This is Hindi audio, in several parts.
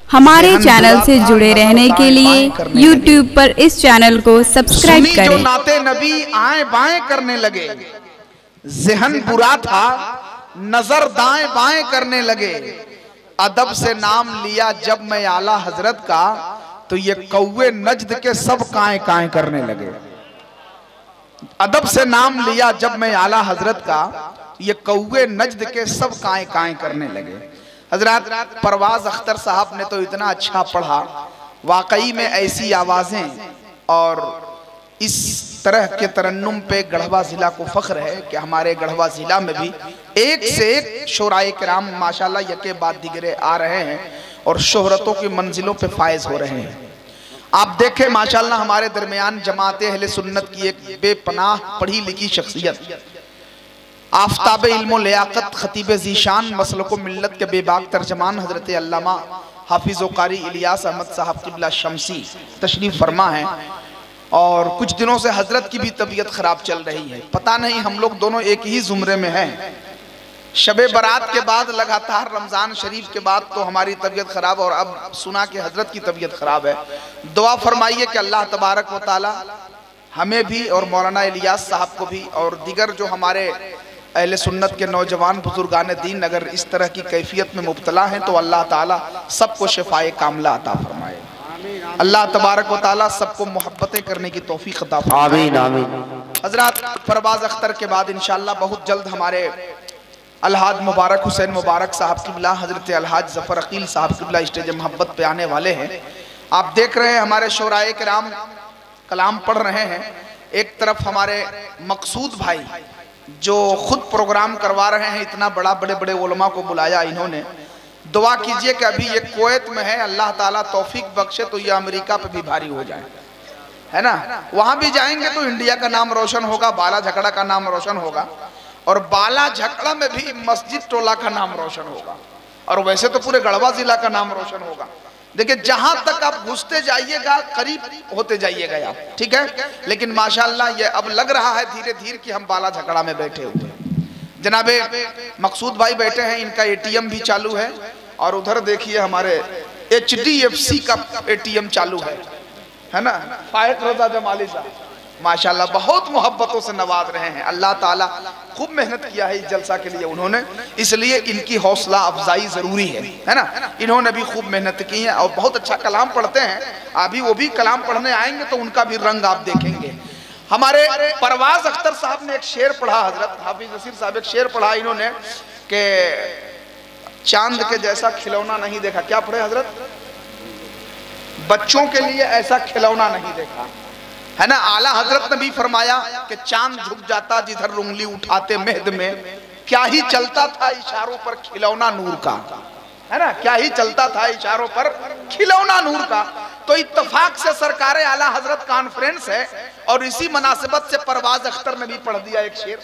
हमारे चैनल से जुड़े रहने के लिए YouTube पर इस चैनल को सब्सक्राइब करें। जो नाते नबी आए बाएं करने लगे, ज़हन बुरा था नजर दाएं बाएं करने लगे। अदब से नाम लिया जब मैं आला हजरत का, तो ये कौवे नज्द के सब काएं काएं करने लगे। अदब से नाम लिया जब मैं आला हजरत का, ये कौवे नज्द के सब काएं काएं करने लगे। हजरत परवाज अख्तर साहब ने तो इतना अच्छा पढ़ा, वाकई में ऐसी आवाजें और इस तरह के तरन्नुम पे गढ़वा जिला को फख्र है कि हमारे गढ़वा जिला में भी एक से एक शोराए किराम माशाल्लाह यके बाद दिगरे आ रहे हैं और शोहरतों की मंजिलों पे फायज हो रहे हैं। आप देखें माशाल्लाह हमारे दरमियान जमाते अहले सुन्नत की एक बेपनाह पढ़ी लिखी शख्सियत, आफताब इल्म लियाकत खतीब ज़ीशान मसलको मिल्लत के बेबाक तर्जमान हजरत अल्लामा हाफिज़ व कारी इलियास अहमद साहब क़िबला शमसी तशरीफ़ फरमा है। और कुछ दिनों से हजरत की भी तबीयत ख़राब चल रही है। पता नहीं हम लोग दोनों एक ही ज़ुमरे में हैं। शबे बारात के बाद लगातार रमज़ान शरीफ के बाद तो हमारी तबीयत ख़राब, और अब सुना कि हजरत की तबीयत ख़राब है। दुआ फरमाइए कि अल्लाह तबारक व तआला हमें भी और मौलाना इलियास साहब को भी और दीगर जो हमारे अहले सुन्नत के नौजवान बुजुर्गान दीन अगर इस तरह की कैफियत में मुब्तला हैं तो अल्लाह ताला सबको शिफाए कामला अता फरमाए। अल्लाह तबारक व तआला सबको मोहब्बतें करने की तौफीक अता फरमाए। आमीन आमीन। हजरत परवाज अख्तर के बाद इंशाअल्लाह बहुत जल्द हमारे अलहाज मुबारक हुसैन मुबारक साहब क़िबला हजरत अलहाज ज़फ़र अकील साहब क़िबला स्टेज मोहब्बत पे आने वाले हैं। आप देख रहे हैं हमारे शोराए किराम कलाम पढ़ रहे हैं। एक तरफ हमारे मकसूद भाई जो खुद प्रोग्राम करवा रहे हैं, इतना बड़ा बड़े बड़े उलमा को बुलाया इन्होंने। दुआ कीजिए कि अभी ये कुवैत में है, अल्लाह ताला तौफीक बख्शे तो ये अमेरिका पे भी भारी हो जाए, है ना। वहां भी जाएंगे तो इंडिया का नाम रोशन होगा, बाला झकड़ा का नाम रोशन होगा, और बाला झकड़ा में भी मस्जिद टोला का नाम रोशन होगा, और वैसे तो पूरे गढ़वा जिला का नाम रोशन होगा। देखिए जहां तक आप घुसते जाइएगा करीब होते जाइएगा आप, ठीक है। लेकिन माशाल्लाह ये अब लग रहा है धीरे धीरे कि हम बाला झकड़ा में बैठे हुए हैं। जनाबे मकसूद भाई बैठे हैं, इनका एटीएम भी चालू है, और उधर देखिए हमारे HDFC का एटीएम चालू है ना। फायक रजा जमाली साहब माशाल्लाह बहुत मोहब्बतों से नवाज रहे हैं। अल्लाह ताला खूब मेहनत किया है इस जलसा के लिए उन्होंने, इसलिए इनकी हौसला अफजाई जरूरी है ना। इन्होंने भी खूब मेहनत की है और बहुत अच्छा कलाम पढ़ते हैं। अभी वो भी कलाम पढ़ने आएंगे तो उनका भी रंग आप देखेंगे। हमारे परवाज अख्तर साहब ने एक शेर पढ़ा, हजरत हाफिज नसीर साहब एक शेर पढ़ा इन्होंने कि चांद के जैसा खिलौना नहीं देखा। क्या पढ़े हजरत? बच्चों के लिए ऐसा खिलौना नहीं देखा, है ना। आला हजरत ने भी फरमाया कि चांद झुक जाता जिधर उंगली उठाते मेहद में, क्या ही चलता था इशारों पर खिलौना नूर का, है ना। क्या ही चलता था इशारों पर खिलौना नूर का। तो इत्तफाक से सरकार आला हजरत कॉन्फ्रेंस है और इसी मुनासिबत से परवाज अख्तर ने भी पढ़ दिया एक शेर।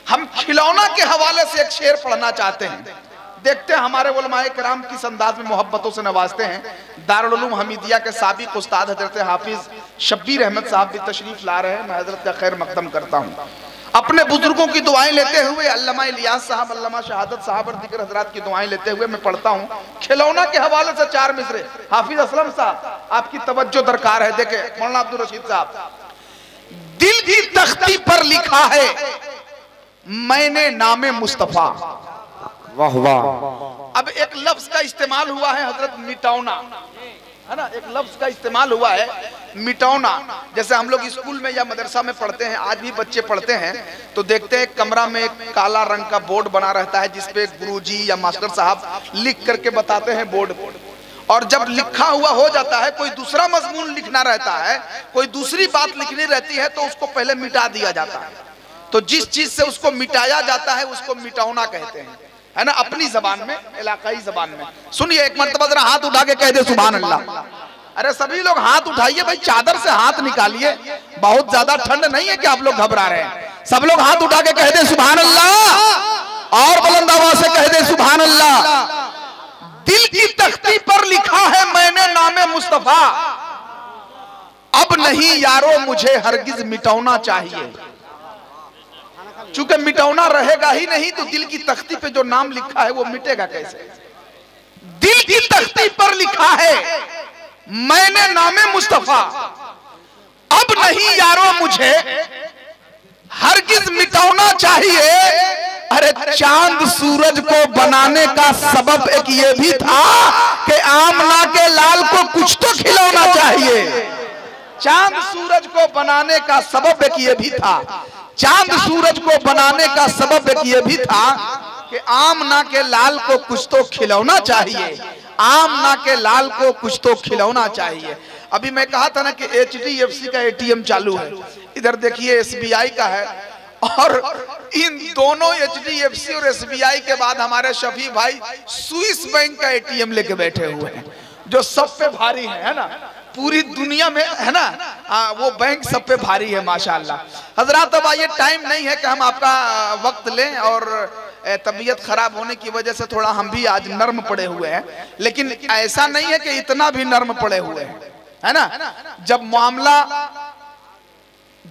हम खिलौना के हवाले से एक शेर पढ़ना चाहते हैं। देखते हैं हमारे उलमाए किराम किस अंदाज में मोहब्बतों से नवाजते हैं। दारुल उलूम हमीदिया के साबिक उस्ताद हजरत हाफिज शब्बीर अहमद साहब भी तशरीफ ला रहे हैं। मैं हजरत का खैर मकदम करता हूँ। अपने बुजुर्गों की दुआएं लेते हुए, अल्लामा इलियास साहब, अल्लामा शहादत साहब और दीगर हजरात की दुआएं लेते हुए मैं पढ़ता हूँ खिलौना के हवाले से 4 मिसरे। हाफिज असलम साहब आपकी तवज्जो दरकार है। देखे मौलाना अब्दुल रशीद साहब, दिल की तख्ती पर लिखा है मैंने नामे मुस्तफा। वाह वाह। अब एक लफ्ज का इस्तेमाल हुआ है हजरत मिटाउना, है ना। एक लफ्ज का इस्तेमाल हुआ है मिटाउना। जैसे हम लोग स्कूल में या मदरसा में पढ़ते हैं, आज भी बच्चे पढ़ते हैं तो देखते हैं कमरा में एक काला रंग का बोर्ड बना रहता है जिसपे गुरुजी या मास्टर साहब लिख करके बताते हैं बोर्ड। और जब लिखा हुआ हो जाता है, कोई दूसरा मजमून लिखना रहता है, कोई दूसरी बात लिखनी रहती है, तो उसको पहले मिटा दिया जाता है। तो जिस चीज से उसको मिटाया जाता है उसको मिटाउना कहते हैं, है ना। अपनी जबान में, इलाकाई जबान में। सुनिए एक मर्तबा जरा हाथ उठा के कह दे सुभान अल्लाह। अरे सभी लोग हाथ उठाइए भाई, चादर से हाथ निकालिए, बहुत ज्यादा ठंड नहीं है कि आप लोग घबरा रहे हैं। सब लोग हाथ उठा के कह दे सुभान अल्लाह, और बुलंद आवाज से कह दे सुभान अल्लाह। दिल की तख्ती पर लिखा है मैंने नामे मुस्तफा, अब नहीं यारो मुझे हरगिज मिटाना चाहिए। चूंकि मिटाना रहेगा ही नहीं तो दिल की तख्ती पे जो नाम लिखा है वो मिटेगा कैसे। दिल की तख्ती पर लिखा है मैंने नामे मुस्तफा, अब नहीं यारो मुझे हरगिज मिटाना चाहिए। अरे चांद सूरज को बनाने का सबब एक ये भी था कि आमना के लाल को कुछ तो खिलौना चाहिए। चांद सूरज को बनाने का सबब एक ये भी था, चांद सूरज को बनाने का सबब एक ये भी था कि आमना के लाल को कुछ तो खिलौना चाहिए, आमना के लाल को कुछ तो खिलौना चाहिए। अभी मैं कहा था ना कि HDFC का ATM चालू है, इधर देखिए SBI का है, और इन दोनों HDFC और SBI के बाद हमारे शफी भाई स्विस बैंक का ATM लेके बैठे हुए हैं, जो सब पे भारी है ना, पूरी दुनिया में है ना, वो बैंक सब पे भारी है माशाअल्लाह। हजरात अब ये टाइम नहीं है कि हम आपका वक्त लें, और तबीयत खराब होने की वजह से थोड़ा हम भी आज नर्म पड़े हुए हैं, लेकिन ऐसा नहीं है कि इतना भी नर्म पड़े हुए हैं, है ना। जब मामला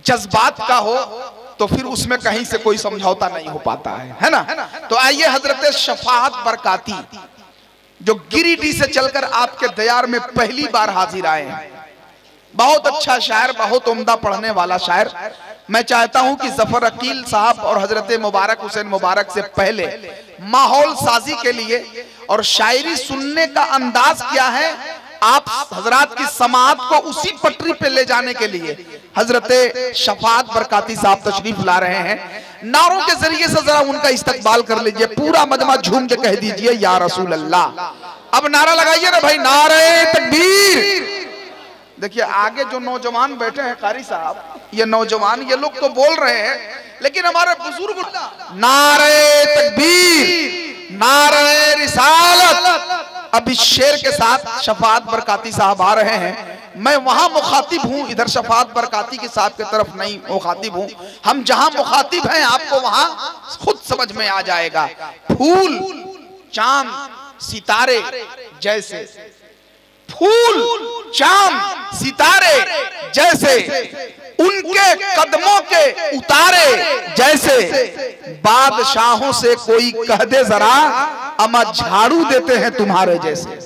जज्बात का हो तो फिर उसमें कहीं से कोई समझौता नहीं हो पाता है ना। तो आइए हजरत शफाअत बरकाती जो गिरिडीह से चलकर आपके दयार में पहली बार हाजिर आए हैं, बहुत अच्छा शायर, बहुत उम्दा पढ़ने वाला शायर। मैं चाहता हूं कि जफर अकील साहब और हजरत मुबारक हुसैन मुबारक से पहले माहौल साजी के लिए और शायरी सुनने का अंदाज क्या है, आप हजरात की समाअत को उसी पटरी पे ले जाने के लिए हजरत शफाअत बरकाती साहब तशरीफ ला रहे हैं। नारों के जरिए से जरा उनका इस्तकबाल कर लीजिए, पूरा मजमा झूम के कह दीजिए या रसूल अल्लाह। अब नारा लगाइए ना भाई, नारे तकबीर। देखिए आगे जो नौजवान बैठे हैं कारी साहब, ये नौजवान, ये लोग तो बोल रहे हैं, लेकिन हमारे बुजुर्ग नारे तकबीर, नारे रिसालत। अब इस शेर के साथ शफाअत बरकाती साहब आ रहे हैं। मैं वहां मुखातिब हूं, इधर शफाअत बरकाती के साहब की तरफ नहीं मुखातिब हूं। हम जहां मुखातिब हैं आपको वहां खुद समझ में आ जाएगा। फूल चांद सितारे जैसे, फूल चांद सितारे जैसे, उनके कदमों के उतारे जैसे, बादशाहों से कोई कह दे जरा अमा झाड़ू देते हैं तुम्हारे जैसे।